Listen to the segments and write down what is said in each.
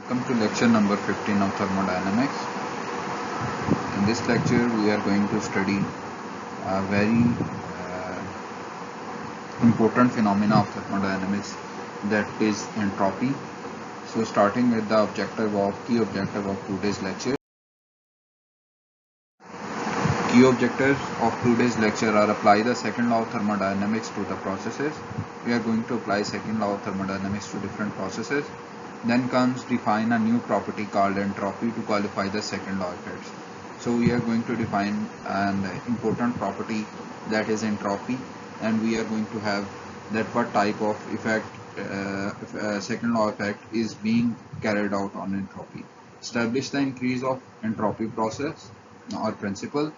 Welcome to lecture number 15 of thermodynamics. In this lecture we are going to study a very important phenomena of thermodynamics, that is entropy. So starting with the key objective of today's lecture. Key objectives of today's lecture are: apply the second law of thermodynamics to the processes. We are going to apply second law of thermodynamics to different processes. Then comes define a new property called entropy to qualify the second law effects. So we are going to define an important property, that is entropy, and we are going to have that what type of effect, second law effect is being carried out on entropy. Establish the increase of entropy process or principle.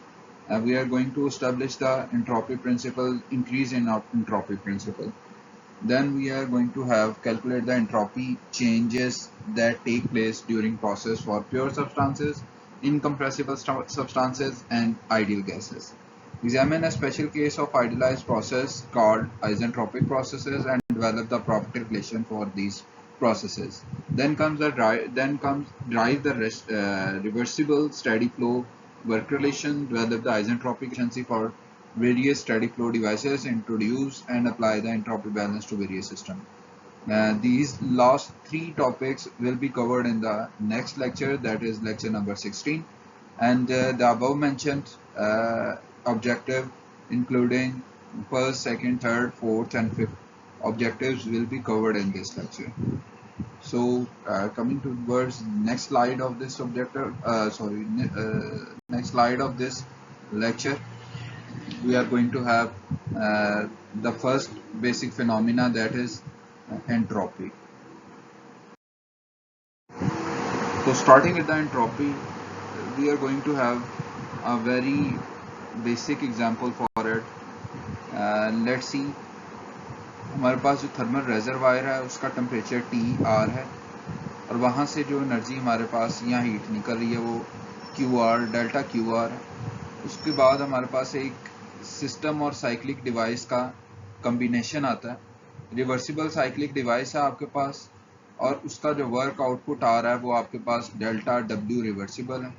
We are going to establish the entropy principle, increase in entropy principle. Then we are going to have calculate the entropy changes that take place during process for pure substances, incompressible substances, and ideal gases. Examine a special case of idealized process called isentropic processes and develop the property relation for these processes. Then comes drive the reversible steady flow work relation, develop the isentropic efficiency for various steady flow devices, introduce and apply the entropy balance to various systems. These last three topics will be covered in the next lecture, that is lecture number 16, and the above mentioned objective, including first, second, third, fourth, and fifth objectives, will be covered in this lecture. So coming towards next slide of this next slide of this lecture, we are going to have the first basic phenomena, that is entropy. So starting with the entropy, we are going to have a very basic example for it. Let's see, हमारे पास जो thermal reservoir है उसका temperature TR है, और वहाँ से जो energy हमारे पास यहाँ हीट निकल रही है वो QR, डेल्टा QR है। उसके बाद हमारे पास एक सिस्टम और साइक्लिक डिवाइस का कम्बिनेशन आता है। रिवर्सिबल साइक्लिक डिवाइस है आपके पास, और उसका जो वर्क आउटपुट आ रहा है वो आपके पास डेल्टा W रिवर्सिबल है।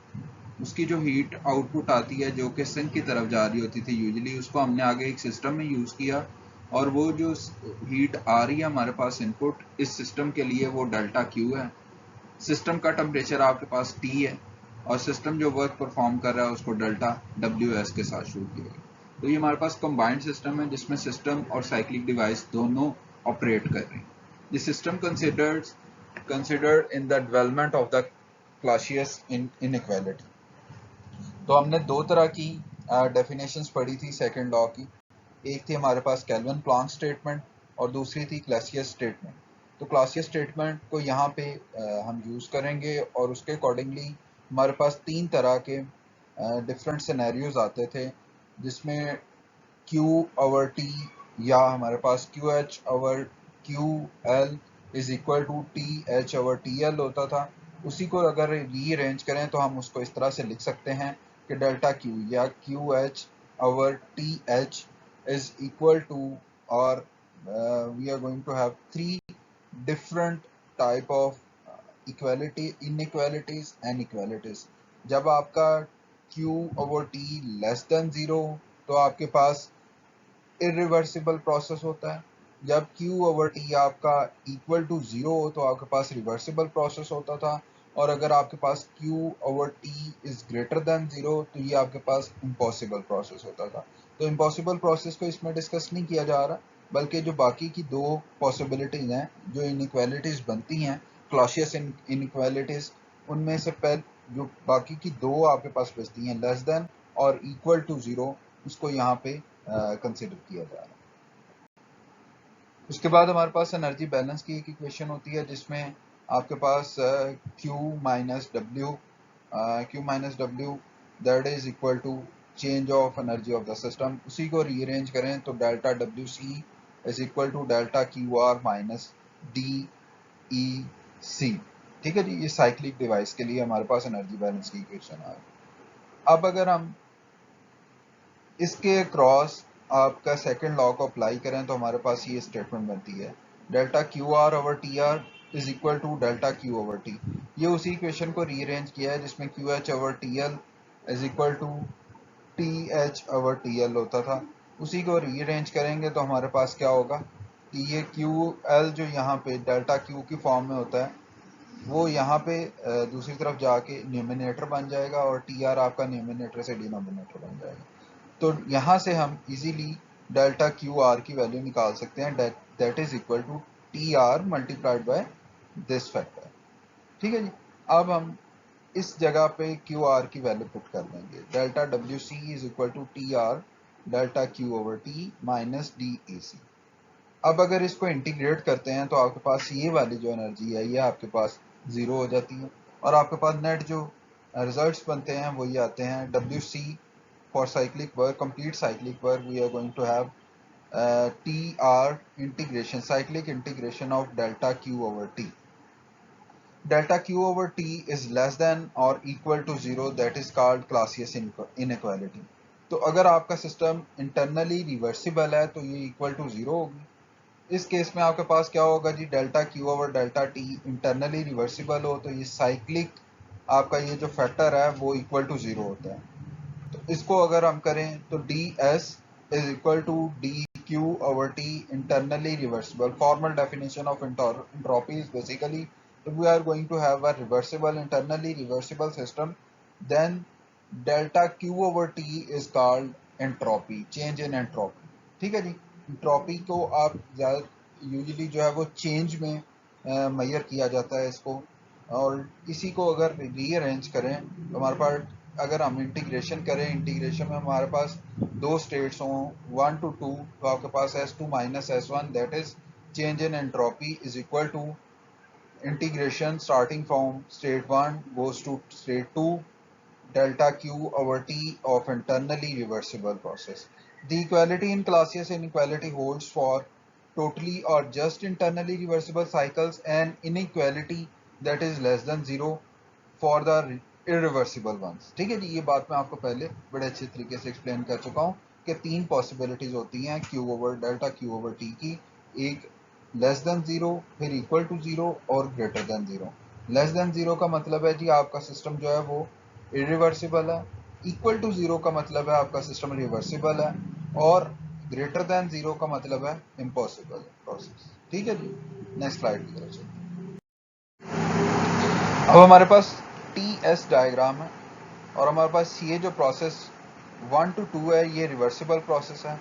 उसकी जो हीट आउटपुट आती है जो कि सिंक की तरफ जा रही होती थी यूजुअली, उसको हमने आगे एक सिस्टम में यूज़ किया, और वो जो हीट आ रही है हमारे पास इनपुट इस सिस्टम के लिए वो डेल्टा Q है। सिस्टम का टेम्परेचर आपके पास T है, और सिस्टम जो वर्क परफॉर्म कर रहा है उसको डेल्टा WS के साथ शुरू किया गया। तो ये हमारे पास कंबाइंड सिस्टम है जिसमें सिस्टम और साइक्लिक डिवाइस दोनों ऑपरेट कर रहे हैं। This system considered in the development of the Clausius inequality. तो हमने दो तरह की डेफिनेशंस पढ़ी थी सेकंड लॉ की। एक थी हमारे पास केल्विन प्लैंक स्टेटमेंट और दूसरी थी क्लासियस स्टेटमेंट। तो क्लासियस स्टेटमेंट को यहाँ पे हम यूज़ करेंगे, और उसके अकॉर्डिंगली हमारे पास तीन तरह के डिफरेंट सिनेरियोज आते थे, जिसमें Q/T या हमारे पास QH/QL is equal to TH/TL होता था। उसी को अगर रीअरेंज करें तो हम उसको इस तरह से लिख सकते हैं कि डेल्टा Q या QH/TH is equal to, or we are going to have three different type of inequalities and equalities. जब आपका Q/T लेस देन 0 तो आपके पास इरिवर्सिबल प्रोसेस होता है। जब Q/T आपका इक्वल टू 0 हो तो आपके पास रिवर्सिबल प्रोसेस होता था, और अगर आपके पास Q/T इज ग्रेटर देन 0 तो ये आपके पास इम्पॉसिबल प्रोसेस होता था। तो इम्पॉसिबल प्रोसेस को इसमें डिस्कस नहीं किया जा रहा, बल्कि जो बाकी की दो पॉसिबिलिटीज हैं, जो इनइक्वालिटीज बनती हैं क्लॉसियस इनइक्वालिटीज, उनमें से पहले जो बाकी की दो आपके पास बचती हैं, लेस देन और इक्वल टू 0, उसको यहाँ पे कंसिडर किया जा रहा है। उसके बाद हमारे पास एनर्जी बैलेंस की एक इक्वेशन होती है जिसमें आपके पास Q minus W that is equal to change of energy of the system. उसी को रीअरेंज करें तो delta WC is equal to delta QR minus DEC। ठीक है जी, ये साइक्लिक डिवाइस के लिए हमारे पास एनर्जी बैलेंस की इक्वेशन आ गई। अब अगर हम इसके क्रॉस आपका सेकंड लॉ को अप्लाई करें तो हमारे पास ये स्टेटमेंट बनती है, delta QR/TR is equal to delta Q/T। ये उसी इक्वेशन को रीअरेंज किया है जिसमें QH over TL is equal to TH over TL होता था। उसी को रीअरेंज करेंगे तो हमारे पास क्या होगा कि ये QL जो यहाँ पे डेल्टा Q की फॉर्म में होता है वो यहाँ पे दूसरी तरफ जाके न्यूमिनेटर बन जाएगा और TR आपका न्यूमिनेटर से डिनोमिनेटर बन जाएगा। तो यहाँ से हम इजीली डेल्टा QR की वैल्यू निकाल सकते हैं, that is equal to TR multiplied by this factor. ठीक है जी। अब हम इस जगह पे QR की वैल्यू पुट कर देंगे, delta WC is equal to TR delta Q over T minus DAC। अब अगर इसको इंटीग्रेट करते हैं तो आपके पास ये वाली जो एनर्जी है ये आपके पास जीरो हो जाती है और आपके पास नेट जो रिजल्ट्स बनते हैं वो ये आते हैं, WC for cyclic work, complete cyclic work we are going to have TR integration, cyclic integration of delta Q over T. Delta Q over T is less than or equal to zero, that is called Clausius inequality. तो अगर आपका system internally reversible है तो ये equal to zero होगी। इस case में आपके पास क्या होगा जी, delta Q over delta T internally reversible हो तो ये साइक्लिक आपका ये जो फैक्टर है वो इक्वल टू जीरो होता है। तो इसको अगर हम करें तो ds is equal to dq over t internally reversible. Formal definition of entropy is basically if we are going to have a reversible internally reversible system, then delta q over t is called entropy, change in entropy. ठीक है जी। entropy को आप usually जो है वो change में major किया जाता है इसको, और इसी को अगर रीअरेंज करें तो हमारे पास अगर हम इंटीग्रेशन करें, इंटीग्रेशन में हमारे पास दो स्टेट्स हों 1 to 2, तो आपके पास S2 minus S1 that is change in entropy is equal to integration starting from state 1 goes to state 2 delta Q over T of internally reversible process. The equality in Clausius inequality holds for totally or just internally reversible cycles and inequality that is less than zero for the irreversible ones. ठीक है जी। ये बात मैं आपको पहले बड़े अच्छे तरीके से एक्सप्लेन कर चुका हूँ कि तीन पॉसिबिलिटीज होती हैं Q over delta Q over T की, एक लेस देन जीरो, फिर इक्वल टू जीरो और greater than zero. Less than zero का मतलब है जी आपका सिस्टम जो है वो इरिवर्सिबल है, इक्वल टू जीरो का मतलब है आपका सिस्टम रिवर्सिबल है, और ग्रेटर देन जीरो का मतलब है इम्पॉसिबल प्रोसेस। ठीक है जी। नेक्स्ट स्लाइड की तरफ चलते हैं। अब हमारे पास TS डायग्राम है और हमारे पास ये जो प्रोसेस 1 to 2 है ये रिवर्सिबल प्रोसेस है,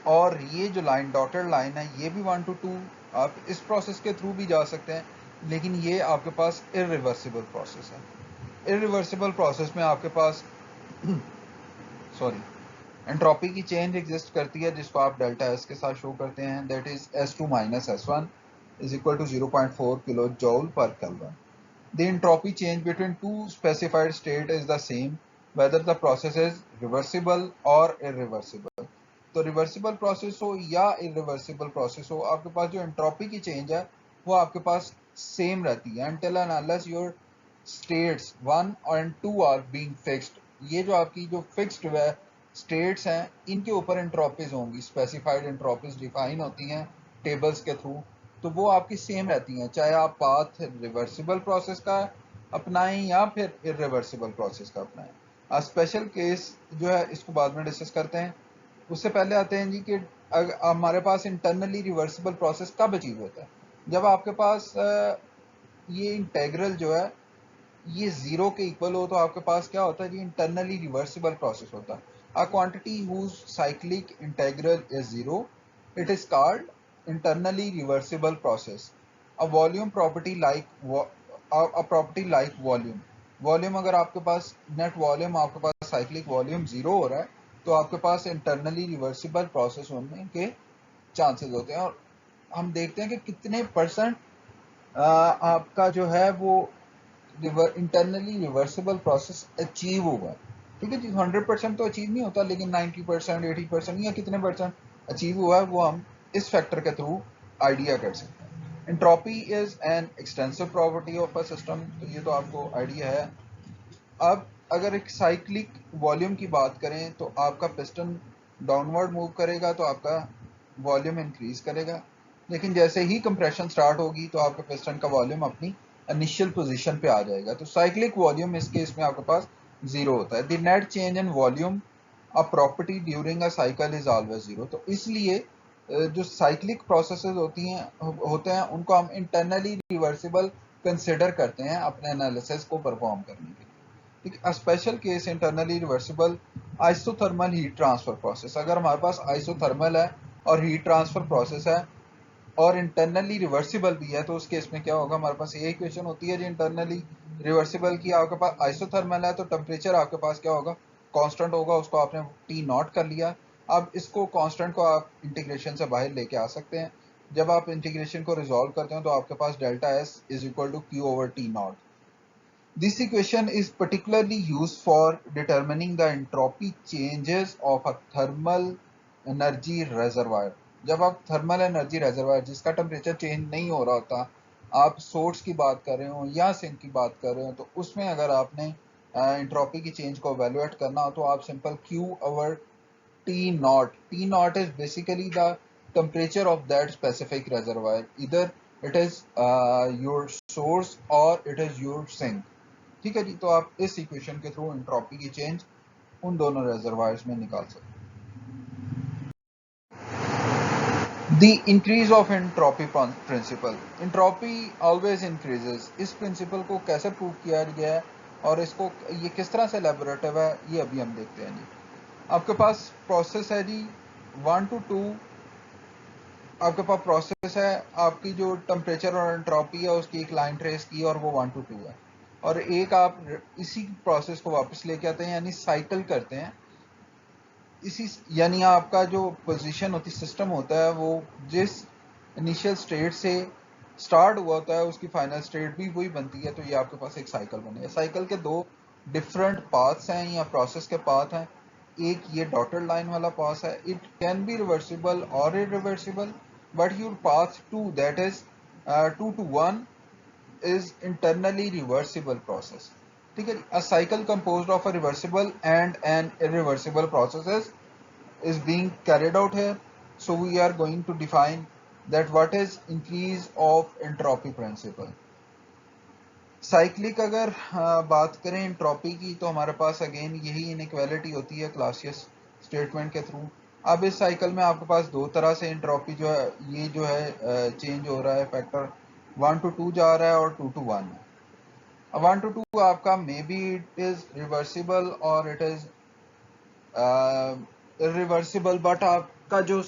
और ये जो लाइन डॉटेड लाइन है ये भी 1 to 2 आप इस प्रोसेस के थ्रू भी जा सकते हैं, लेकिन ये आपके पास इरिवर्सिबल प्रोसेस है। इरिवर्सिबल प्रोसेस में आपके पास सॉरी एंट्रोपी की चेंज एग्जिस्ट करती है जिसको आप डेल्टा एस के साथ शो करते हैं, that is S2 minus S1 is equal to 0.4 kilo joule per kelvin. The entropy change between two specified state is the same whether the process is reversible or irreversible. तो reversible process हो या irreversible process हो, आपके पास जो entropy की change है वो आपके पास सेम रहती है until and unless your states 1 and 2 are being fixed. ये जो आपकी जो फिक्स्ड है स्टेट्स हैं इनके ऊपर एंट्रोपीज होंगी, स्पेसिफाइड एंट्रोपीज डिफाइन होती हैं टेबल्स के थ्रू, तो वो आपकी सेम रहती हैं चाहे आप पाथ रिवर्सिबल प्रोसेस का अपनाएं या फिर इरिवर्सिबल प्रोसेस का अपनाएं। स्पेशल केस जो है इसको बाद में डिस्कस करते हैं। उससे पहले आते हैं जी कि हमारे पास इंटरनली रिवर्सिबल प्रोसेस कब अचीव होता है, जब आपके पास ये इंटेग्रल जो है ये जीरो के इक्वल हो तो आपके पास क्या होता है जी, इंटरनली रिवर्सिबल प्रोसेस होता है। A quantity whose cyclic integral is zero, it is called internally reversible process. A volume property like a property like volume अगर आपके पास नेट वॉल्यूम आपके पास साइक्लिक वॉल्यूम जीरो हो रहा है तो आपके पास इंटरनली रिवर्सिबल प्रोसेस होने के चांसेस होते हैं, और हम देखते हैं कि कितने परसेंट आपका जो है वो इंटरनली रिवर्सिबल प्रोसेस अचीव हुआ। ठीक है जी। 100% तो अचीव नहीं होता, लेकिन 90%, 80% या कितने परसेंट अचीव हुआ है वो हम इस फैक्टर के थ्रू आइडिया कर सकते हैं। Entropy is an extensive property of a system, तो ये तो आपको आइडिया है। अब अगर एक साइक्लिक वॉल्यूम की बात करें तो आपका पिस्टन डाउनवर्ड मूव करेगा तो आपका वॉल्यूम इंक्रीज करेगा, लेकिन जैसे ही कंप्रेशन स्टार्ट होगी तो आपके पिस्टन का वॉल्यूम अपनी इनिशियल पोजीशन पे आ जाएगा। तो साइक्लिक वॉल्यूम इस केस में आपके पास जीरो होता है। The net change in volume a property during a cycle is always zero. तो इसलिए जो साइक्लिक प्रोसेसेस होते हैं उनको हम इंटरनली रिवर्सिबल कंसिडर करते हैं अपने एनालिसिस को परफॉर्म करने के लिए। A special case internally reversible isothermal heat transfer process. अगर हमारे पास आइसोथर्मल है और हीट ट्रांसफर प्रोसेस है और इंटरनली रिवर्सिबल भी है, तो उस केस में क्या होगा, हमारे पास ये इक्वेशन होती है जी इंटरनली रिवर्सिबल की। आपके पास आइसोथर्मल है तो टेम्परेचर आपके पास क्या होगा, कांस्टेंट होगा, उसको आपने टी नॉट कर लिया। अब इसको कांस्टेंट को आप इंटीग्रेशन से बाहर लेके आ सकते हैं। जब आप इंटीग्रेशन को रिजॉल्व करते हैं तो आपके पास delta S is equal to Q over T not. This equation is particularly used for determining the entropy changes of a thermal energy reservoir। जब आप थर्मल एनर्जी रेजर्वायर जिसका टेम्परेचर चेंज नहीं हो रहा होता, आप सोर्स की बात कर रहे हो या सिंक की बात कर रहे हो, तो उसमें अगर आपने एंट्रोपी की चेंज को एवेलुएट करना हो तो आप simple Q over T naught. T naught is basically the temperature of that specific reservoir. Either it is your source or it is your sink. ठीक है जी, तो आप इस इक्वेशन के थ्रू एंट्रोपी की चेंज उन दोनों रेजर्वायर्स में निकाल सकते हैं। The increase of entropy principle. Entropy always increases. इस प्रिंसिपल को कैसे प्रूव किया गया है और इसको ये किस तरह से लैबोरेटिव है, ये अभी हम देखते हैं जी। आपके पास प्रोसेस है जी 1 to 2। आपके पास प्रोसेस है, आपकी जो टेम्परेचर और एंट्रोपी है उसकी एक लाइन ट्रेस की और वो 1 to 2 है, और एक आप इसी प्रोसेस को वापस लेके आते हैं यानी साइकिल करते हैं इसी, यानी आपका जो पोजीशन होती सिस्टम होता है वो जिस इनिशियल स्टेट से स्टार्ट हुआ होता है उसकी फाइनल स्टेट भी वही बनती है। तो ये आपके पास एक साइकिल बनेगा। साइकिल के दो डिफरेंट पाथ्स हैं या प्रोसेस के पाथ हैं। एक ये डॉटेड लाइन वाला पाथ है, इट कैन बी रिवर्सिबल और irreversible, but your path to that is 2 to 1 is internally reversible process। ठीक है, a cycle composed of a reversible and an irreversible processes is being carried out here। So we are going to define that what is increase of entropy principle। Cyclic अगर बात करें entropy की तो हमारे पास again यही inequality होती है Clausius statement के थ्रू। अब इस साइकिल में आपके पास दो तरह से एंट्रोपी जो है ये जो है चेंज हो रहा है, फैक्टर 1 to 2 जा रहा है और 2 to 1 है। 1 to 2 आपका may be it is reversible और इट इज रिवर्सिबल, बट आपका जो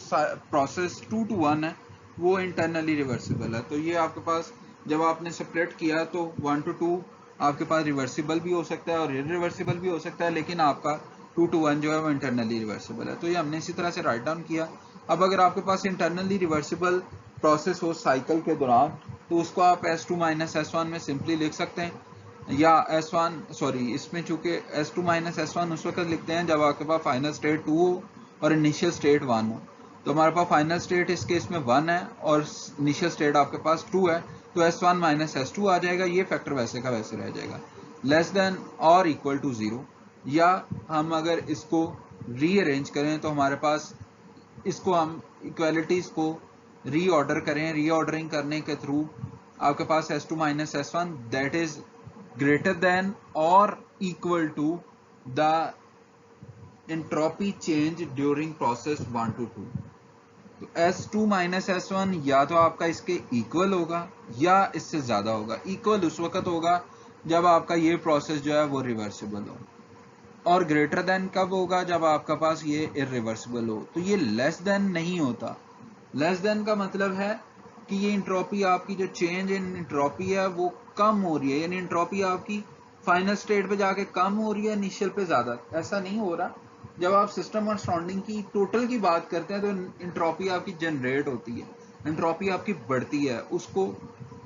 प्रोसेस 2 to 1 है वो इंटरनली रिवर्सिबल है। तो ये आपके पास जब आपने सेपरेट किया तो 1 to 2 आपके पास रिवर्सिबल भी हो सकता है और इरिवर्सिबल भी हो सकता है, लेकिन आपका 2 to 1 जो है वो इंटरनली रिवर्सिबल है। तो ये हमने इसी तरह से राइट डाउन किया। अब अगर आपके पास इंटरनली रिवर्सिबल प्रोसेस हो साइकिल के दौरान तो उसको आप S2 माइनस S1 में सिंपली लिख सकते हैं, या S1 सॉरी इसमें चूंकि S2 माइनस S1 उस वक्त लिखते हैं जब आपके पास फाइनल स्टेट 2 हो और इनिशियल स्टेट 1 हो। तो हमारे पास फाइनल स्टेट इस केस में 1 है और इनिशियल स्टेट आपके पास 2 है, तो S1 माइनस S2 आ जाएगा। ये फैक्टर वैसे का वैसे रह जाएगा, लेस देन और इक्वल टू 0। या हम अगर इसको रीअरेंज करें तो हमारे पास इसको हम इक्वालिटीज को रीऑर्डर करें, रीऑर्डरिंग करने के थ्रू आपके पास S2 minus S1 that is greater than or equal to the entropy change during process 1 to 2। तो S2 माइनस S1 या तो आपका इसके इक्वल होगा या इससे ज्यादा होगा। इक्वल उस वक्त होगा जब आपका ये प्रोसेस जो है वो रिवर्सिबल हो, और ग्रेटर देन कब होगा जब आपका पास ये इरिवर्सिबल हो। तो ये लेस देन नहीं होता। लेस देन का मतलब है कि ये इंट्रोपी आपकी जो चेंज इन इंट्रोपी है वो कम हो रही है, यानी इंट्रोपी आपकी फाइनल स्टेट पे जाके कम हो रही है, इनिशियल पे ज्यादा। ऐसा नहीं हो रहा। जब आप सिस्टम और सराउंडिंग की टोटल की बात करते हैं तो इंट्रोपी आपकी जनरेट होती है, इंट्रोपी आपकी बढ़ती है। उसको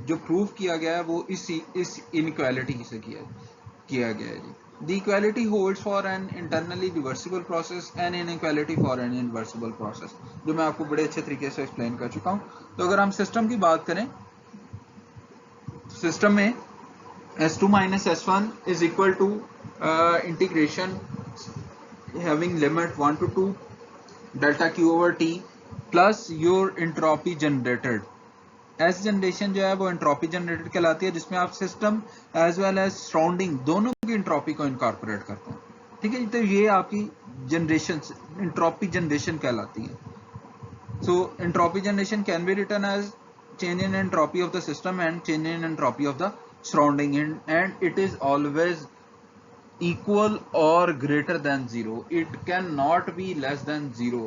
जो प्रूव किया गया है वो इस इनइक्वालिटी से किया गया है जी। The equality holds for an internally reversible process and inequality for an irreversible process, जो मैं आपको बड़े अच्छे तरीके से एक्सप्लेन कर चुका हूं। तो अगर हम सिस्टम की बात करें, सिस्टम में S2 minus S1 is equal to integration having limit 1 to 2 delta Q over T plus your entropy generated S generation जो है वो एंट्रोपी जनरेटेड कहलाती है, जिसमें आप system as well as surrounding दोनों की एंट्रोपी को इनकॉर्पोरेट करते हैं। ठीक है, तो ये आपकी जनरेशन एंट्रोपी जनरेशन कहलाती है। So entropy generation can be written as change in entropy of the system and change in entropy of the surrounding, and it is always equal or greater than zero. It cannot be less than zero.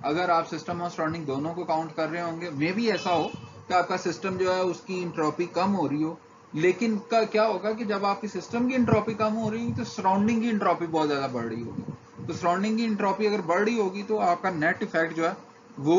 अगर आप system और surrounding दोनों को count कर रहे होंगे, मे भी ऐसा हो कि आपका सिस्टम जो है उसकी इंट्रोपी कम हो रही हो, लेकिन क्या होगा कि जब आपकी सिस्टम की इंट्रोपी कम हो रही है तो सराउंडिंग की इंट्रोपी बहुत ज्यादा बढ़ रही होगी। तो सराउंडिंग की इंट्रोपी अगर बढ़ रही होगी तो आपका नेट इफेक्ट जो है वो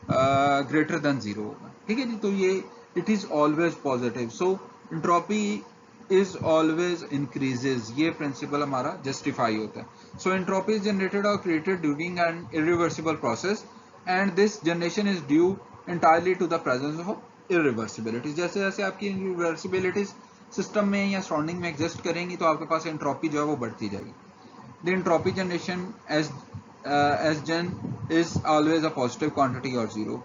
ग्रेटर देन जीरो होगा। ठीक है जी, तो ये it is always positive. So entropy is always increases, ये प्रिंसिपल हमारा जस्टिफाई होता है। सो एंट्रोपी इज जनरेटेड और created during an irreversible process and this generation is due entirely to the presence of irreversibilities। जैसे जैसे आपकी irreversibilities system में या सराउंडिंग में एग्जिस्ट करेंगी तो आपके पास एंट्रोपी जो है वो बढ़ती जाएगी। The entropy generation as gen is always a positive quantity or zero।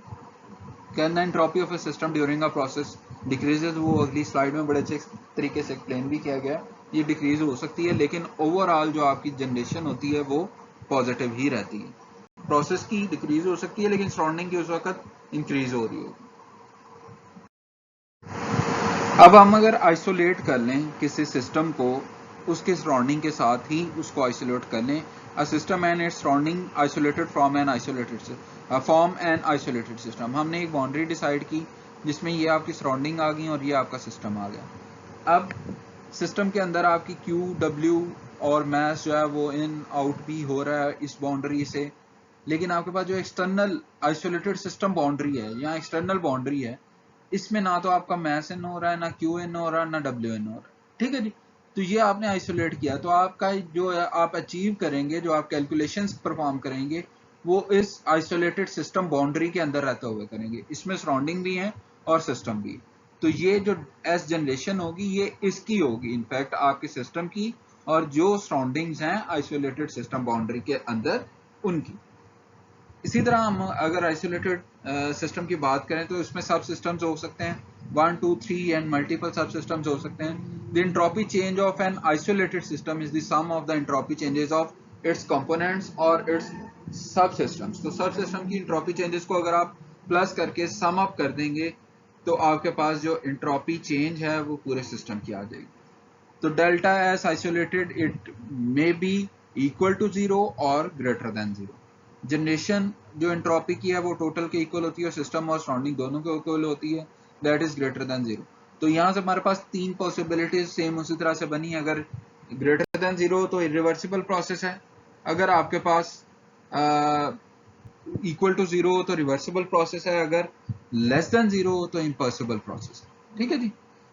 Can the entropy of a system during a process decreases? वो अगली स्लाइड में बड़े अच्छे तरीके से एक्सप्लेन भी किया गया, ये डिक्रीज हो सकती है, लेकिन ओवरऑल जो आपकी जनरेशन होती है वो पॉजिटिव ही रहती है। प्रोसेस की डिक्रीज हो सकती है लेकिन सराउंडिंग की उस वक्त इंक्रीज हो रही होगी। अब हम अगर आइसोलेट कर लें किसी सिस्टम को, उसके सराउंडिंग के साथ ही उसको आइसोलेट कर लें, a system and its surrounding isolated from N isolated system. हमने एक बाउंड्री डिसाइड की जिसमें ये आपकी सराउंडिंग आ गई और ये आपका सिस्टम आ गया। अब सिस्टम के अंदर आपकी क्यू डब्ल्यू और मैस जो है वो इन आउट भी हो रहा है इस बाउंड्री से, लेकिन आपके पास जो एक्सटर्नल आइसोलेटेड सिस्टम बाउंड्री है या एक्सटर्नल बाउंड्री है, इसमें ना तो आपका मैस इन हो रहा है, ना क्यू इन हो रहा है, ना डब्ल्यू इन हो रहा है। ठीक है जी, तो ये आपने आइसोलेट किया, तो आपका जो आप अचीव करेंगे, जो आप कैलकुलेशंस परफॉर्म करेंगे वो इस आइसोलेटेड सिस्टम बाउंड्री के अंदर रहते हुए करेंगे। इसमें सराउंडिंग भी है और सिस्टम भी है। तो ये जो एस जनरेशन होगी ये इसकी होगी, इनफैक्ट आपके सिस्टम की, और जो सराउंडिंग्स हैं आइसोलेटेड सिस्टम बाउंड्री के अंदर उनकी। इसी तरह हम अगर आइसोलेटेड सिस्टम की बात करें तो इसमें सब सिस्टम्स हो सकते हैं, 1 2 3 एंड मल्टीपल सब सिस्टम्स हो सकते हैं। The entropy change of an isolated system is the sum of the entropy changes of its components और इट्स सब सिस्टम्स। तो सब सिस्टम की एंट्रोपी चेंजेस को अगर आप प्लस करके सम अप कर देंगे तो आपके पास जो एंट्रोपी चेंज है वो पूरे सिस्टम की आ जाएगी। तो delta S isolated it may be equal to zero और ग्रेटर देन जीरो। जनरेशन जो एंट्रोपी की है वो टोटल के इक्वल होती है, सिस्टम और सराउंडिंग दोनों के इक्वल होती है, that is greater than zero. तो यहाँ से हमारे पास तीन पॉसिबिलिटीज सेम उसी तरह से बनी। अगर ग्रेटर देन जीरो तो इरिवर्सिबल प्रोसेस है, अगर आपके पास इक्वल टू जीरो तो रिवर्सिबल प्रोसेस है, अगर लेस देन जीरो तो इम्पॉसिबल प्रोसेस है। ठीक है जी,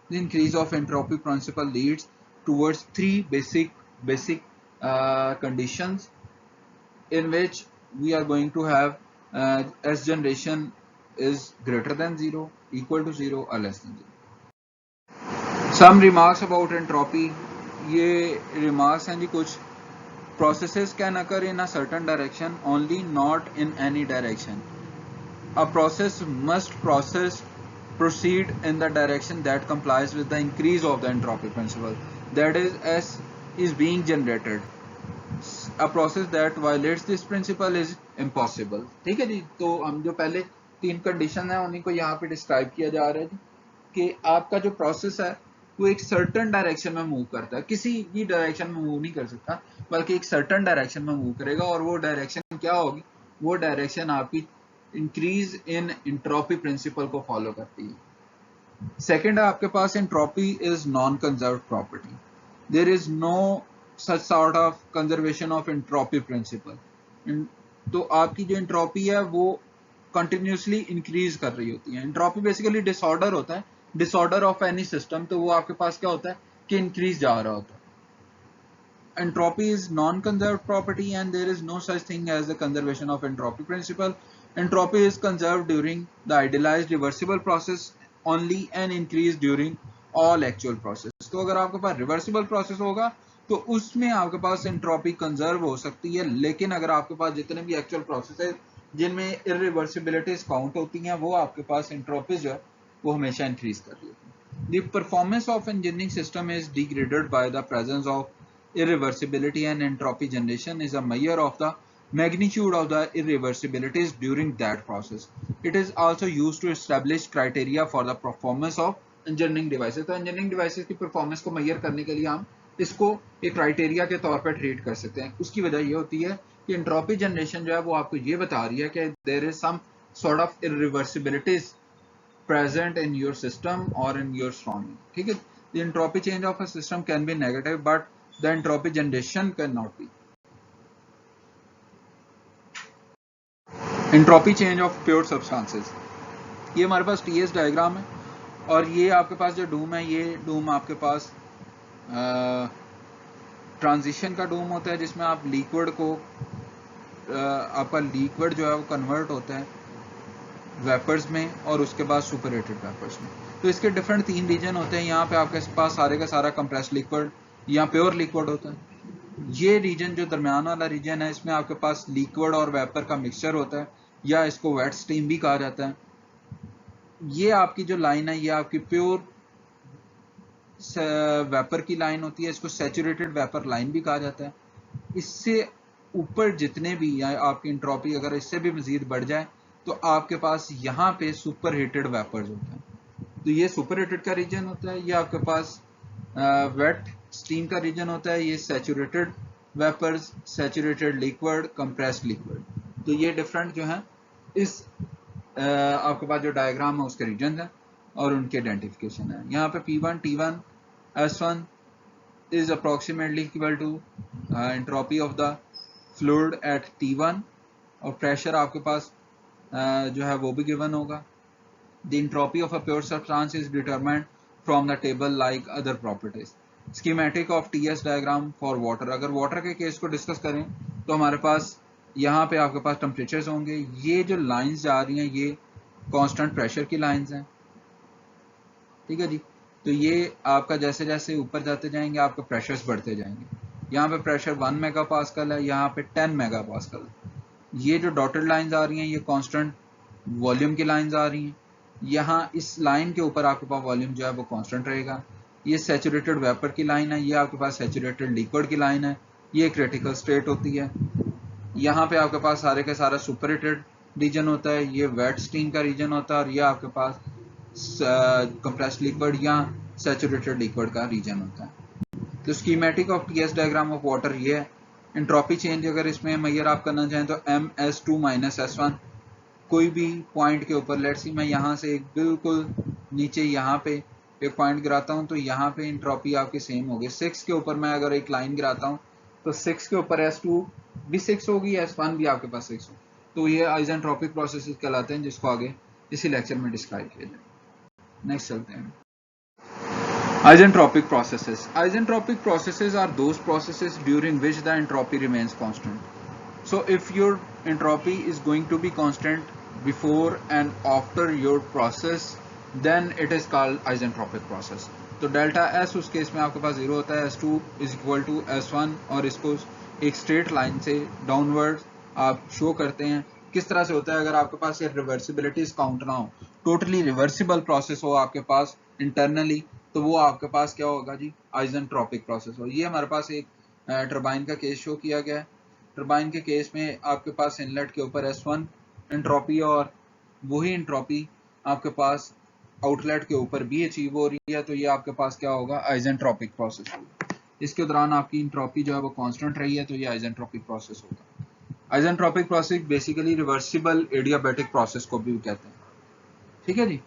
the increase of entropy principle leads towards three basic conditions in which we are going to have S generation is greater than 0, equal to 0 or less than 0. Some remarks about entropy. ये remarks हैं जी कुछ। Processes can occur in a certain direction only, not in any direction. A process must proceed in the direction that complies with the increase of the entropy principle. That is, S is being generated. A process that violates this principle is impossible. ठीक है जी, तो हम जो पहले तीन condition है उन्हीं को यहाँ पे डिस्क्राइब किया जा रहा है जी, कि आपका जो प्रोसेस है वो एक सर्टेन डायरेक्शन में मूव करता है, किसी भी डायरेक्शन में मूव नहीं कर सकता बल्कि एक सर्टेन डायरेक्शन में मूव करेगा, और वो डायरेक्शन क्या होगी, वो डायरेक्शन आपकी इंक्रीज इन एंट्रोपी प्रिंसिपल को फॉलो करती है। सेकेंड है आपके पास entropy is non conserved property, there is no such sort of conservation of entropy principle। तो आपकी जो एंट्रोपी है वो कंटिन्यूसली इंक्रीज कर रही होती है। एंट्रोपी बेसिकली डिसऑर्डर होता है, डिसऑर्डर ऑफ एनी सिस्टम, तो वो आपके पास क्या होता है कि इंक्रीज जा रहा होता है। Entropy is non conserved property and there is no such thing as the conservation of entropy principle. Entropy is conserved during the idealised reversible process only and increase during all actual process. तो अगर आपके पास reversible process होगा तो उसमें आपके पास entropy conserve हो सकती है, लेकिन अगर आपके पास जितने भी एक्चुअल प्रोसेस है जिनमें इरिवर्सिबिलिटीज काउंट होती हैं वो आपके पास एंट्रोपी जो वो हमेशा इंक्रीज कर रही होती है। The performance of engineering system is degraded by the presence of irreversibility and entropy generation is a measure of the magnitude of the irreversibilities during that process. It is also used to establish criteria for the performance of engineering devices. तो engineering devices की performance को measure करने के लिए हम इसको एक criteria के तौर पर ट्रीट कर सकते हैं। उसकी वजह ये होती है कि एंट्रोपी जनरेशन जो है वो आपको ये बता रही है कि there is some sort of irreversibilities present in your system or in your surrounding. ठीक है, the entropy change of a system can be negative but the entropy generation cannot be. Entropy change of pure substances, ये हमारे पास TS diagram है और ये आपके पास जो डूम है ये डूम आपके पास ट्रांजिशन का डूम होता है जिसमें आप लिक्विड को आपका लिक्विड जो है वो कन्वर्ट होता है वेपर्स में और उसके बाद सुपरहीटेड वेपर्स में। तो इसके डिफरेंट 3 रीजन होते हैं। यहाँ पे आपके पास सारे का सारा कंप्रेस्ड लिक्विड या प्योर लिक्विड होता है। ये रीजन जो दरमियान वाला रीजन है इसमें आपके पास लिक्विड और वेपर का मिक्सचर होता है या इसको वेट स्टीम भी कहा जाता है। ये आपकी जो लाइन है ये आपकी प्योर वेपर की लाइन होती है, इसको सैचुरेटेड वेपर लाइन भी कहा जाता है। इससे ऊपर जितने भी या आपकी एंट्रोपी अगर इससे भी मजीद बढ़ जाए तो आपके पास यहाँ पे सुपर हीटेड वेपर्स होते हैं। तो ये सुपर हीटेड का रीजन होता है, ये आपके पास वेट स्टीम का रीजन होता है, ये saturated vapours, saturated liquid, compressed liquid. तो ये डिफरेंट जो है इस आपके पास जो डायग्राम है उसके रीजन है और उनके आइडेंटिफिकेशन है। यहाँ पे P1 T1 S1 is approximately equal to entropy of the fluid at T1 और प्रेशर आपके पास जो है वो भी गिवन होगा। The entropy of a pure substance is determined from the table like other properties. Schematic of TS diagram for water. अगर water के case को डिस्कस करें तो हमारे पास यहाँ पे आपके पास टेम्परेचर्स होंगे। ये जो लाइंस जा रही हैं ये कांस्टेंट प्रेशर की लाइंस हैं, ठीक है जी। तो ये आपका जैसे जैसे ऊपर जाते जाएंगे आपका प्रेशर्स बढ़ते जाएंगे। यहाँ पे प्रेशर 1 मेगा पास्कल है, यहाँ पे 10 मेगा पास्कल है। ये जो डॉटेड लाइंस आ रही हैं ये कांस्टेंट वॉल्यूम की लाइंस आ रही हैं। यहाँ इस लाइन के ऊपर आपके पास वॉल्यूम जो है वो कांस्टेंट रहेगा। ये सैचुरेटेड वेपर की लाइन है, ये आपके पास सैचुरेटेड लिक्विड की लाइन है, ये क्रिटिकल स्टेट होती है। यहाँ पे आपके पास सारे का सारा सुपरहीटेड रीजन होता है, ये वेट स्टीम का रीजन होता है और ये आपके पास कंप्रेस्ड लिक्विड या सैचुरेटेड लिक्विड का रीजन होता है। तो schematic of TS diagram of water ये है। एंट्रोपी चेंज अगर इसमें मेजर आप करना चाहें तो MS2 - S1 कोई भी पॉइंट के ऊपर, लेट्स सी मैं यहाँ से एक बिल्कुल नीचे यहाँ पे एक पॉइंट गिराता हूँ तो यहाँ पे एंट्रोपी आपकी सेम होगी। 6 के ऊपर मैं अगर एक लाइन गिराता हूँ तो 6 के ऊपर S2 भी 6 होगी, S1 भी आपके पास 6 हो। तो ये आइसेंट्रोपिक प्रोसेसेस कहलाते हैं जिसको आगे इसी लेक्चर में डिस्क्राइब किया जाए। नेक्स्ट चलते हैं। Isentropic processes. Isentropic processes are those processes during which the entropy remains constant. So if your entropy is going to be constant before and after your process, then it is called isentropic process. तो delta S उस case में आपके पास 0 होता है, S2 is equal to S1 और इसको एक straight line से डाउनवर्ड आप शो करते हैं। किस तरह से होता है अगर आपके पास ये रिवर्सिबिलिटीज काउंट ना हो, टोटली रिवर्सिबल प्रोसेस हो आपके पास इंटरनली, तो वो आपके पास क्या होगा जी, आइसेंट्रोपिक प्रोसेस हो। ये हमारे पास एक टरबाइन का केस शो किया गया है। टरबाइन के केस में आपके पास इनलेट के ऊपर S1 एंट्रोपी और वही एंट्रोपी आपके पास आउटलेट के ऊपर भी अचीव हो रही है, तो ये आपके पास क्या होगा, आइसेंट्रोपिक प्रोसेस होगा। इसके दौरान आपकी एंट्रोपी जो है वो कांस्टेंट रही है, तो ये आइसेंट्रोपिक प्रोसेस होगा। Isentropic process basically reversible adiabatic process को भी कहते हैं, ठीक है जी।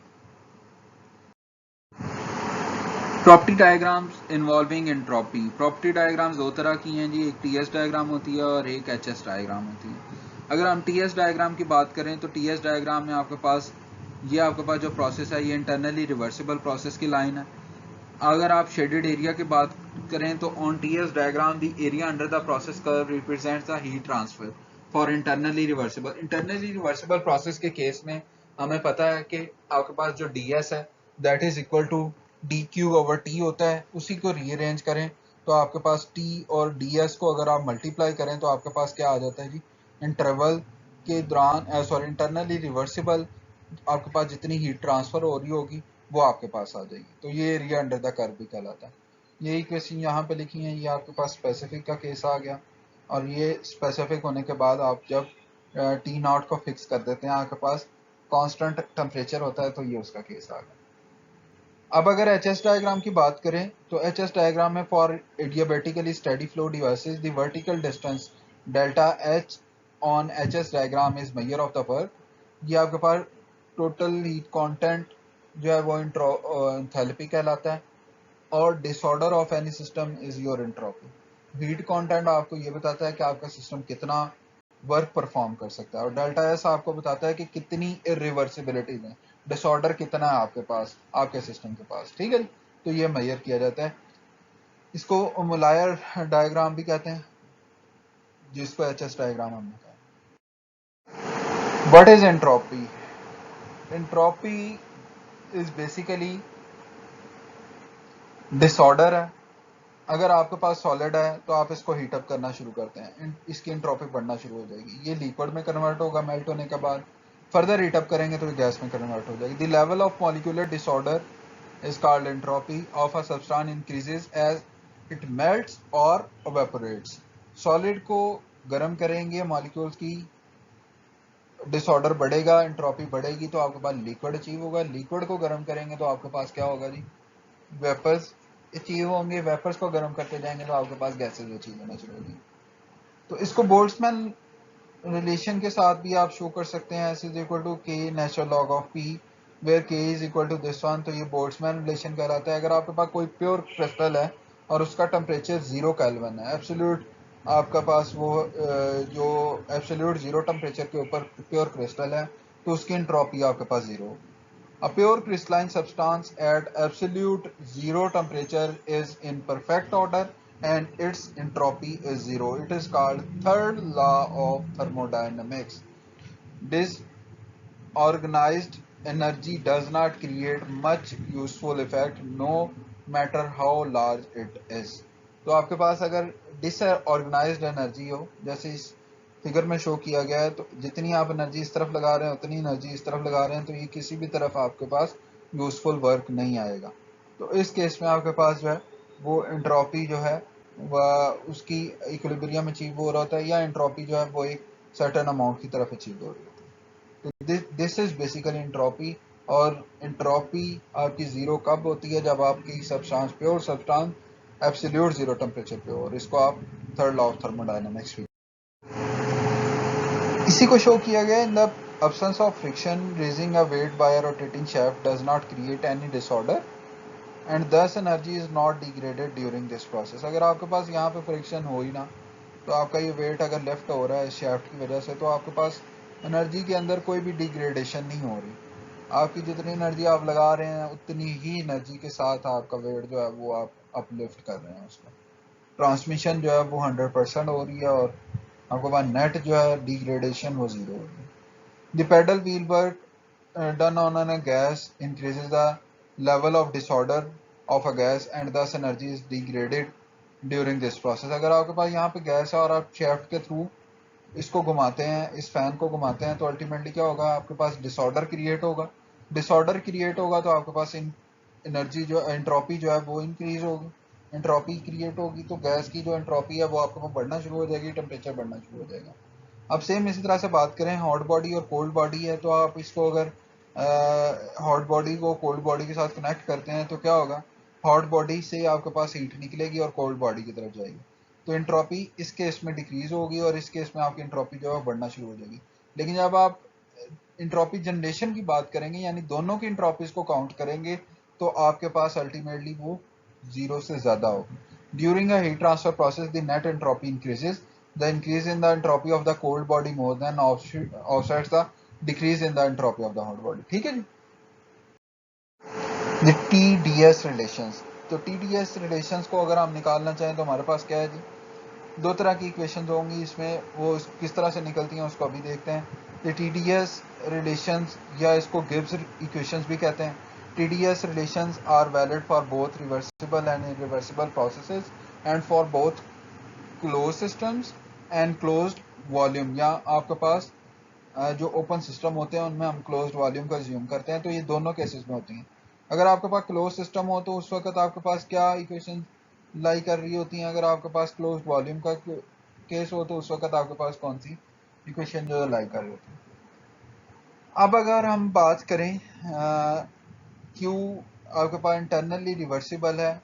Property diagrams involving entropy. Property diagrams दो तरह की हैं जी, एक टीएस डायग्राम होती है और एक एचएस डायग्राम होती है। अगर हम टीएस डायग्राम की बात करें तो टीएस डायग्राम में आपके पास जो प्रोसेस है ये इंटरनली रिवर्सिबल प्रोसेस की लाइन है। अगर आप शेडेड एरिया की बात करें तो on TS diagram the area under the process curve represents the heat transfer for internally reversible. Internally reversible process के केस में हमें पता है कि आपके पास जो ds है that is equal to dq/t होता है। उसी को रीअरेंज करें तो आपके पास t और ds को अगर आप मल्टीप्लाई करें तो आपके पास क्या आ जाता है जी, इंटरवल के दौरान इंटरनली रिवर्सिबल आपके पास जितनी हीट ट्रांसफर हो रही होगी वो आपके पास आ जाएगी। तो ये एरिया अंडर द कर्व भी कहलाता है। ये इक्वेशन यहाँ पे लिखी है, ये आपके पास स्पेसिफिक का केस आ गया, और ये स्पेसिफिक होने के बाद आप जब टी नॉट को फिक्स कर देते हैं आपके पास कांस्टेंट टेम्परेचर होता है, तो ये उसका केस आ गया। अब अगर एच एस डायग्राम की बात करें तो एच एस डायग्राम में for adiabatically steady flow devices the vertical distance delta H on H S diagram is measure of the work. ये आपके पास टोटल हीट कंटेंट जो है वो एंथैल्पी कहलाता है, और disorder of any system is your entropy. Heat content आपको ये बताता है कि आपका सिस्टम कितना वर्क परफॉर्म कर सकता है, और डेल्टा एस आपको बताता है कि कितनी इरिवर्सिबिलिटीज है, डिसऑर्डर कितना है आपके पास, आपके सिस्टम के पास। ठीक है, तो ये मेजर किया जाता है। इसको मुलायर डायग्राम भी कहते हैं, जिसको एच एस डायग्राम हमने कहा। What is entropy? Entropy is basically disorder है। अगर आपके पास सॉलिड है तो आप इसको हीट अप करना शुरू करते हैं, इसकी एंट्रोपी बढ़ना शुरू हो जाएगी, ये लिक्विड में कन्वर्ट होगा मेल्ट होने के बाद, फर्दर हीट अप करेंगे तो गैस में कन्वर्ट हो जाएगी। The level of molecular disorder is called entropy of a substance increases as it melts और इवेपोरेट्स। सॉलिड को गर्म करेंगे, मॉलिक्यूल्स की डिसऑर्डर बढ़ेगा, एंट्रोपी बढ़ेगी, तो आपके पास लिक्विड अचीव होगा। लिक्विड को गर्म करेंगे तो आपके पास क्या होगा जी? वेपर्स अचीव होंगे। वेपर्स को गर्म करते जाएंगे तो आपके पास गैसेज अचीव होना शुरू होगी। तो इसको बोल्ट्जमैन रिलेशन के साथ भी आप शो कर सकते हैं, S is equal to K natural log of P where K is equal to this one. तो ये बोल्ट्जमैन रिलेशन कहलाता है। अगर आपके पास कोई प्योर क्रिस्टल है और उसका टेम्परेचर 0 केल्विन है, एब्सोल्यूट आपका पास वो जो एब्सोल्यूट 0 टेम्परेचर के ऊपर प्योर क्रिस्टल है, तो उसकी एंट्रोपी आपके पास 0 होगी। A pure crystalline substance at absolute zero temperature is in perfect order and its entropy is 0. It is called third law of thermodynamics. Disorganized energy does not create much useful effect no matter how large it is. तो आपके पास अगर disorganised energy हो, जैसे इस figure में show किया गया है, तो जितनी आप एनर्जी इस तरफ लगा रहे हैं उतनी एनर्जी इस तरफ लगा रहे हैं, तो ये किसी भी तरफ आपके पास यूजफुल वर्क नहीं आएगा। तो इस केस में आपके पास जो है वो एंट्रोपी जो है वह उसकी इक्विलिब्रियम अचीव हो रहा होता है, या एंट्रोपी जो है वो एक सर्टेन अमाउंट की तरफ अचीव हो रही होती है। तो दिस इज बेसिकली एंट्रोपी। और एंट्रोपी आपकी 0 कब होती है? जब आपकी substance pure substance absolute 0 temperature पे हो, और इसको आप थर्ड लॉ ऑफ थर्मोडायनामिक्स भी। इसी को शो किया गया in the absence of friction raising a weight by a rotating shaft does not create any disorder and thus energy is not degraded during this process. अगर आपके पास यहाँ पे friction हो ही ना, तो आपका ये वेट अगर लेफ्ट हो रहा है इस शाफ्ट की वजह से, तो आपके पास एनर्जी के अंदर कोई भी डिग्रेडेशन नहीं हो रही। आपकी जितनी एनर्जी आप लगा रहे हैं उतनी ही एनर्जी के साथ आपका वेट जो है वो आप अपलिफ्ट कर रहे हैं उसको। ट्रांसमिशन जो है वो 100% हो रही है, और आपके पास नेट जो है डिग्रेडेशन वो 0 हो रही है। The pedal wheel work done on a gas increases the level of disorder of a gas and thus energy is degraded during this process. अगर आपके पास यहाँ पे गैस है और आप शेफ्ट के थ्रू इसको घुमाते हैं, इस फैन को घुमाते हैं, तो अल्टीमेटली क्या होगा? आपके पास डिसऑर्डर क्रिएट होगा। डिसऑर्डर क्रिएट होगा तो आपके पास एनर्जी जो एंट्रोपी जो है वो इंक्रीज होगी। एंट्रोपी क्रिएट होगी तो गैस की जो एंट्रोपी है वो आपके पास बढ़ना शुरू हो जाएगी, टेम्परेचर बढ़ना शुरू हो जाएगा। अब सेम इसी तरह से बात करें, हॉट बॉडी और कोल्ड बॉडी है, तो आप इसको अगर हॉट बॉडी को कोल्ड बॉडी के साथ कनेक्ट करते हैं तो क्या होगा? हॉट बॉडी से आपके पास हीट निकलेगी और कोल्ड बॉडी की तरफ जाएगी, तो एंट्रोपी इस केस में डिक्रीज होगी और इस केस में आपकी एंट्रोपी जो है बढ़ना शुरू हो जाएगी। लेकिन जब आप एंट्रोपी जनरेशन की बात करेंगे, यानी दोनों की एंट्रोपीज को काउंट करेंगे, तो आपके पास अल्टीमेटली वो 0 से ज्यादा होगी। During a heat transfer process the net entropy increases, the increase in the entropy of the cold body more than offsets the decrease in the entropy of the hot body. ठीक है जी। The TDS relations, तो TDS relations को अगर हम निकालना चाहें तो हमारे पास क्या है जी? दो तरह की इक्वेशंस होंगी इसमें, वो किस तरह से निकलती हैं उसको अभी देखते हैं। ये TDS relations या इसको गिब्स इक्वेशंस भी कहते हैं। TDS relations are valid for both reversible and irreversible processes and for both closed systems and closed volume, या आपके पास जो ओपन सिस्टम होते हैं उनमें हम क्लोज्ड वॉल्यूम का ज्यूम करते हैं, तो ये दोनों केसेस में होती हैं। अगर आपके पास क्लोज सिस्टम हो तो उस वक्त आपके पास क्या इक्वेशन लाई कर रही होती हैं? अगर आपके पास क्लोज्ड वॉल्यूम का केस हो तो उस वक्त आपके पास कौन सी इक्वेशन जो लाई कर रही होती है? अब अगर हम बात करें क्यू आपके पास इंटरनली रिवर्सिबल है,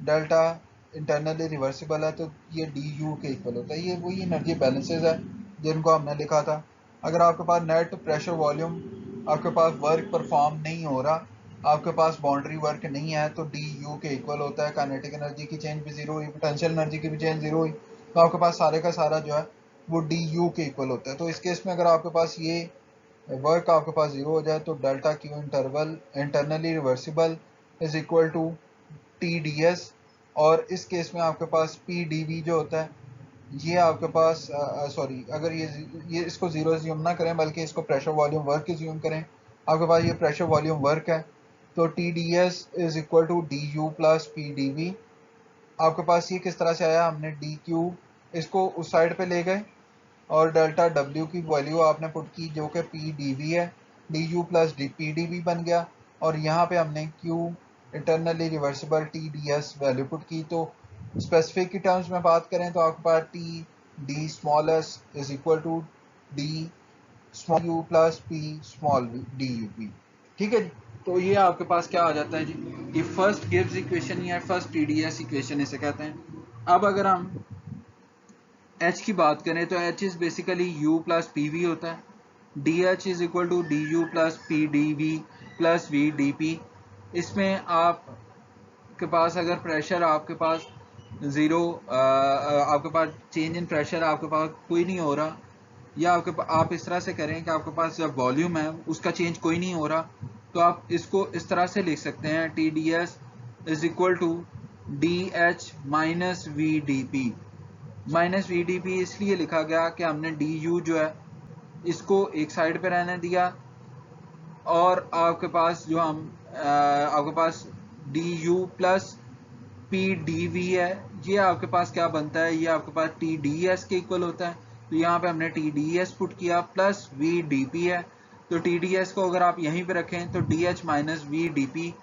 डेल्टा इंटरनली रिवर्सिबल है, तो ये डी यू के इक्वल होता है। ये वही एनर्जी बैलेंसेज है जिनको हमने लिखा था। अगर आपके पास नेट प्रेशर वॉल्यूम आपके पास वर्क परफॉर्म नहीं हो रहा, आपके पास बाउंड्री वर्क नहीं है, तो डी यू के इक्वल होता है। काइनेटिक एनर्जी की चेंज भी जीरो हुई, पोटेंशियल एनर्जी की भी चेंज जीरो हुई, तो आपके पास सारे का सारा जो है वो डी यू के इक्वल होता है। तो इस केस में अगर आपके पास ये वर्क आपके पास जीरो हो जाए तो delta Q interval internally reversible is equal to T D S, और इस केस में आपके पास पी डी वी जो होता है ये आपके पास सॉरी, अगर ये इसको जीरो ज्यूम ना करें बल्कि इसको प्रेशर वॉल्यूम वर्क ज्यूम करें, आपके पास ये प्रेशर वॉल्यूम वर्क है, तो T D S is equal to D U plus P D V. आपके पास ये किस तरह से आया? हमने डी क्यू इसको उस साइड पे ले गए और डेल्टा डब्ल्यू की वैल्यू आपने पुट की जो कि पी डी वी है, D U plus D P D V बन गया, और यहाँ पे हमने Q internally reversible T D S value put की। तो स्पेसिफिक की टर्म्स में बात करें तो आपके पास T D small S is equal to D small U plus P small D U P. ठीक है जी, तो ये आपके पास क्या आ जाता है जी, ये फर्स्ट गिव्स इक्वेशन या first T D S equation इसे कहते हैं। अब अगर हम H की बात करें तो H is basically U plus P V होता है, D H is equal to D U plus P D V plus V D P. इसमें आपके पास अगर प्रेशर आपके पास ज़ीरो, आपके पास चेंज इन प्रेशर आपके पास कोई नहीं हो रहा, या आप इस तरह से करें कि आपके पास जब वॉल्यूम है उसका चेंज कोई नहीं हो रहा, तो आप इसको इस तरह से लिख सकते हैं T D S is equal to D H minus V D P. Minus V D P इसलिए लिखा गया कि हमने डी यू जो है इसको एक साइड पे रहने दिया, और आपके पास जो हम आपके पास D U plus P D V है, ये आपके पास क्या बनता है? ये आपके पास टी डी एस के इक्वल होता है। तो यहाँ पे हमने टी डी एस पुट किया प्लस वी डी पी है, तो टी डी एस को अगर आप यहीं पे रखें तो D H minus V D P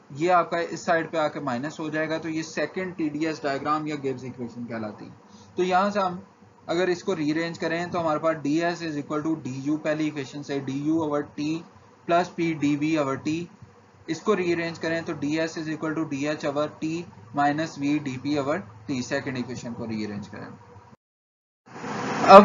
ये आपका इस साइड पे आके माइनस हो जाएगा। तो ये second T D S diagram या गिब्स इक्वेशन कहलाती है। तो यहाँ से हम अगर इसको रीअरेंज करें तो हमारे पास D S is equal to D U, पहली इक्वेशन से D U over T plus P D V over T. इसको रीअरेंज करें तो D S is equal to D H over T minus V D P over T, second equation को rearrange करें। अब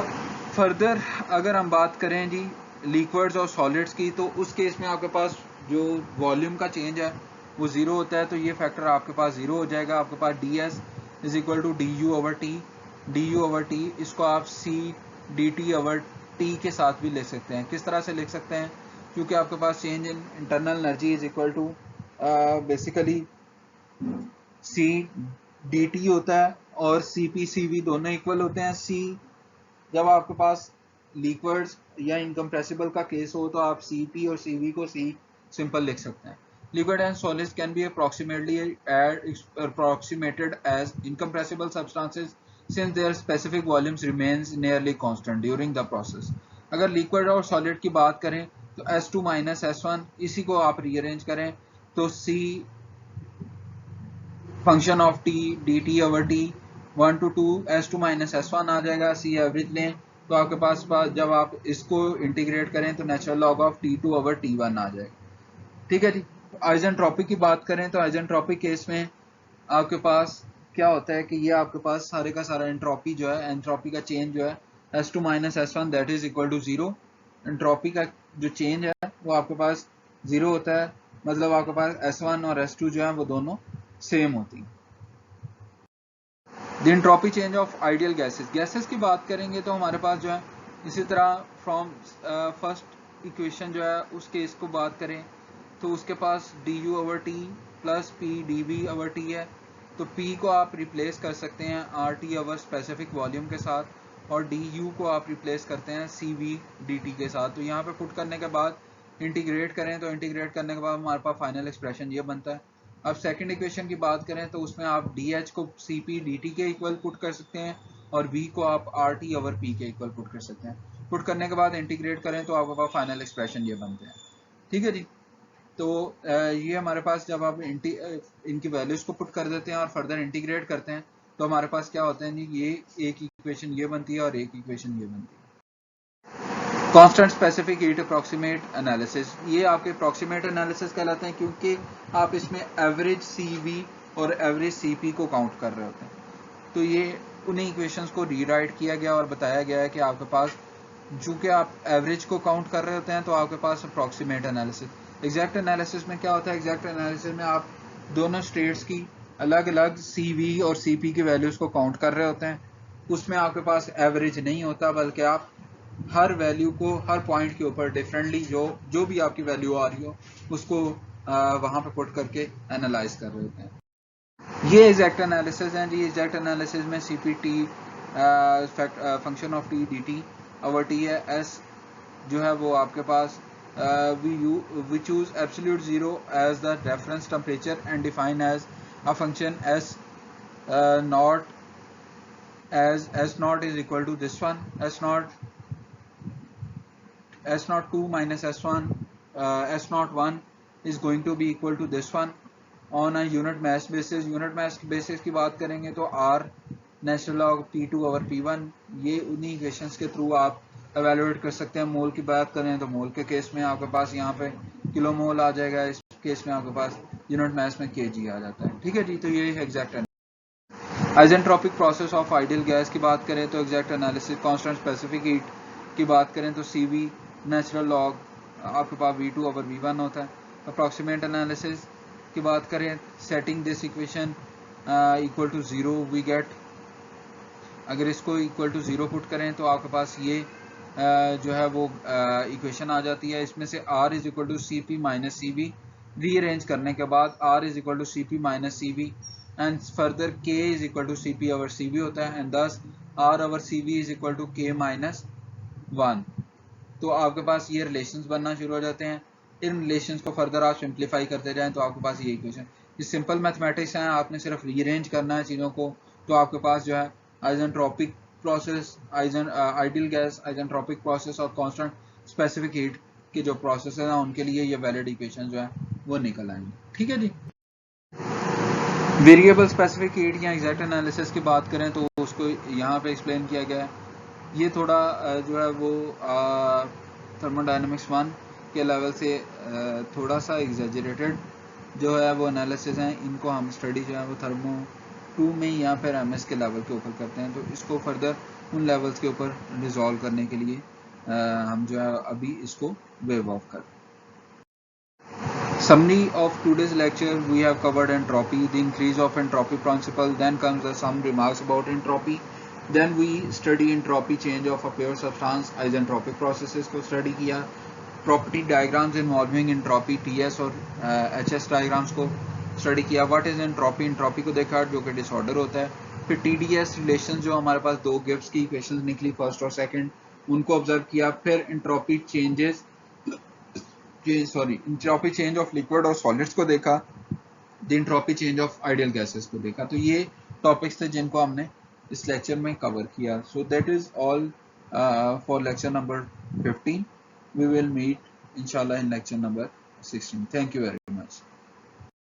further अगर हम बात करें जी लिक्विड्स और सॉलिड्स की, तो उस केस में आपके पास जो वॉल्यूम का चेंज है वो ज़ीरो होता है, तो ये फैक्टर आपके पास ज़ीरो हो जाएगा। आपके पास D S is equal to D U over T, D U over T इसको आप C D T over T के साथ भी लिख सकते हैं। किस तरह से लिख सकते हैं? क्योंकि आपके पास change in internal energy is equal to basically C D T होता है और सी पी सी वी दोनों इक्वल होते हैं। सी जब आपके पास लिक्विड्स या इनकम्प्रेसिबल का केस हो तो आप सी पी और सी वी को सी सिंपल लिख सकते हैं। Liquid and solids can be approximated as incompressible substances since their specific volumes remains nearly constant during the process. अगर liquid और solid की बात करें तो S2 minus S1 इसी को आप rearrange करें तो C function of T dt over T 1 to 2 S2 minus S1 आ जाएगा। C एवरेज लें तो आपके पास जब आप इसको इंटीग्रेट करें तो natural log of T2 over T1 आ जाएगा। ठीक है जी। आइजेंट्रोपिक की बात करें तो आइजेंट्रोपिक केस में आपके पास क्या होता है कि ये आपके पास सारे का सारा एंट्रोपी जो है, एंट्रोपी का चेंज जो है S2 minus S1 that is equal to zero. Entropy का जो चेंज है वो आपके पास जीरो होता है, मतलब आपके पास S1 और S2 जो है वो दोनों सेम होती है। The entropy change of ideal gases, gases की बात करेंगे तो हमारे पास जो है इसी तरह फ्रॉम फर्स्ट इक्वेशन जो है उस केस को बात करें तो उसके पास D U over T plus P D V over T है, तो पी को आप रिप्लेस कर सकते हैं R T over specific volume के साथ, और डी यू को आप रिप्लेस करते हैं सी वी डी टी के साथ। तो यहाँ पे पुट करने के बाद इंटीग्रेट करें तो इंटीग्रेट करने के बाद हमारे पास फाइनल एक्सप्रेशन ये बनता है। अब सेकंड इक्वेशन की बात करें तो उसमें आप डी एच को सी पी डी टी के इक्वल पुट कर सकते हैं और वी को आप आर टी ओवर पी के इक्वल पुट कर सकते हैं। पुट करने के बाद इंटीग्रेट करें तो आपके पास फाइनल एक्सप्रेशन ये बनते हैं। ठीक है जी। तो ये हमारे पास जब आप इनकी वैल्यूज को पुट कर देते हैं और फर्दर इंटीग्रेट करते हैं तो हमारे पास क्या होता है जी, ये एक इक्वेशन ये बनती है और एक इक्वेशन ये बनती है। Constant specific heat approximate analysis, ये आपके अप्रॉक्सीमेट एनालिसिस कहलाते हैं क्योंकि आप इसमें एवरेज CV और एवरेज CP को काउंट कर रहे होते हैं। तो ये उन्हीं इक्वेशंस को रीराइट किया गया और बताया गया है कि आपके पास चूंकि आप एवरेज को काउंट कर रहे होते हैं तो आपके पास अप्रॉक्सीमेट एनालिसिस। एग्जैक्ट एनालिसिस में क्या होता है, एग्जैक्ट एनालिसिस में आप दोनों स्टेट्स की अलग अलग CV और CP की वैल्यूज को काउंट कर रहे होते हैं। उसमें आपके पास एवरेज नहीं होता, बल्कि आप हर वैल्यू को हर पॉइंट के ऊपर डिफरेंटली जो भी आपकी वैल्यू आ रही हो उसको वहां पे पुट करके एनालाइज कर रहे होते हैं। ये एग्जैक्ट एनालिसिस है जी। एग्जैक्ट एनालिसिस में CPT function of T dt और T है S जो है वो आपके पास we choose absolute zero as the reference temperature and define as a function S naught as S naught is equal to this one, S02 minus S1 S01 is going to be equal to this one on a unit mass basis. unit mass basis की बात करेंगे तो R natural log P2 over P1, ये उन्हीं equations के through आप evaluate कर सकते हैं। मोल की बात करें तो मोल के केस में आपके पास यहाँ पे किलो मोल आ जाएगा, इस केस में आपके पास यूनिट मास में kg आ जाता है। ठीक है जी। तो ये exact isentropic process of ideal gas की बात करें तो exact analysis, constant specific heat की बात करें तो CV नेचुरल लॉग आपके पास V2 ओवर V1 होता है। अप्रॉक्सीमेट एनालिसिस की बात करें, setting this equation equal to 0 we get, अगर इसको इक्वल टू 0 पुट करें तो आपके पास ये जो है वो इक्वेशन आ जाती है। इसमें से R is equal to CP minus CV, rearrange करने के बाद R is equal to CP minus CV and further K is equal to CP over CV होता है and thus R over CV is equal to K minus 1। तो आपके पास ये relations बनना शुरू हो जाते हैं। इन रिलेशंस को फर्दर आप सिंप्लीफाई करते जाएं तो आपके पास ये इक्वेशन, ये सिंपल मैथमेटिक्स है, आपने सिर्फ रीअरेंज करना है चीज़ों को। तो आपके पास जो है isentropic process, ideal gas, isentropic process और कांस्टेंट स्पेसिफिक हीट के जो प्रोसेस है उनके लिए ये वैलिड इक्वेशन जो है वो निकल आएंगे। ठीक है जी। वेरिएबल स्पेसिफिक हीट या एग्जैक्ट एनालिसिस की बात करें तो उसको यहाँ पे एक्सप्लेन किया गया है। ये थोड़ा जो है वो थर्मोडायनेमिक्स 1 के लेवल से थोड़ा सा एग्जेजरेटेड जो है वो एनालिसिस हैं। इनको हम स्टडी जो है वो थर्मो 2 में या फिर MS के लेवल के ऊपर करते हैं। तो इसको फर्दर उन लेवल्स के ऊपर रिजॉल्व करने के लिए हम जो है अभी इसको वेव ऑफ करते हैं। Summary of today's lecture, we have covered entropy, the increase of entropy principle, then comes some remarks about entropy, then we study entropy change of a pure substance, isentropic processes को study किया, property diagrams involving entropy, TS और HS diagrams को study किया, what is entropy, entropy को देखा जो कि disorder होता है, फिर TDS relations जो हमारे पास दो गिब्स की इक्वेशंस निकली फर्स्ट और सेकंड उनको ऑब्जर्व किया, फिर entropy changes entropy change of liquid और सॉलिड्स को देखा, the entropy change of ideal gases को देखा। तो ये टॉपिक्स थे जिनको हमने इस लेक्चर में कवर किया। So that is all for lecture number 15। We will meet इंशाल्लाह in lecture number 16। Thank you very much.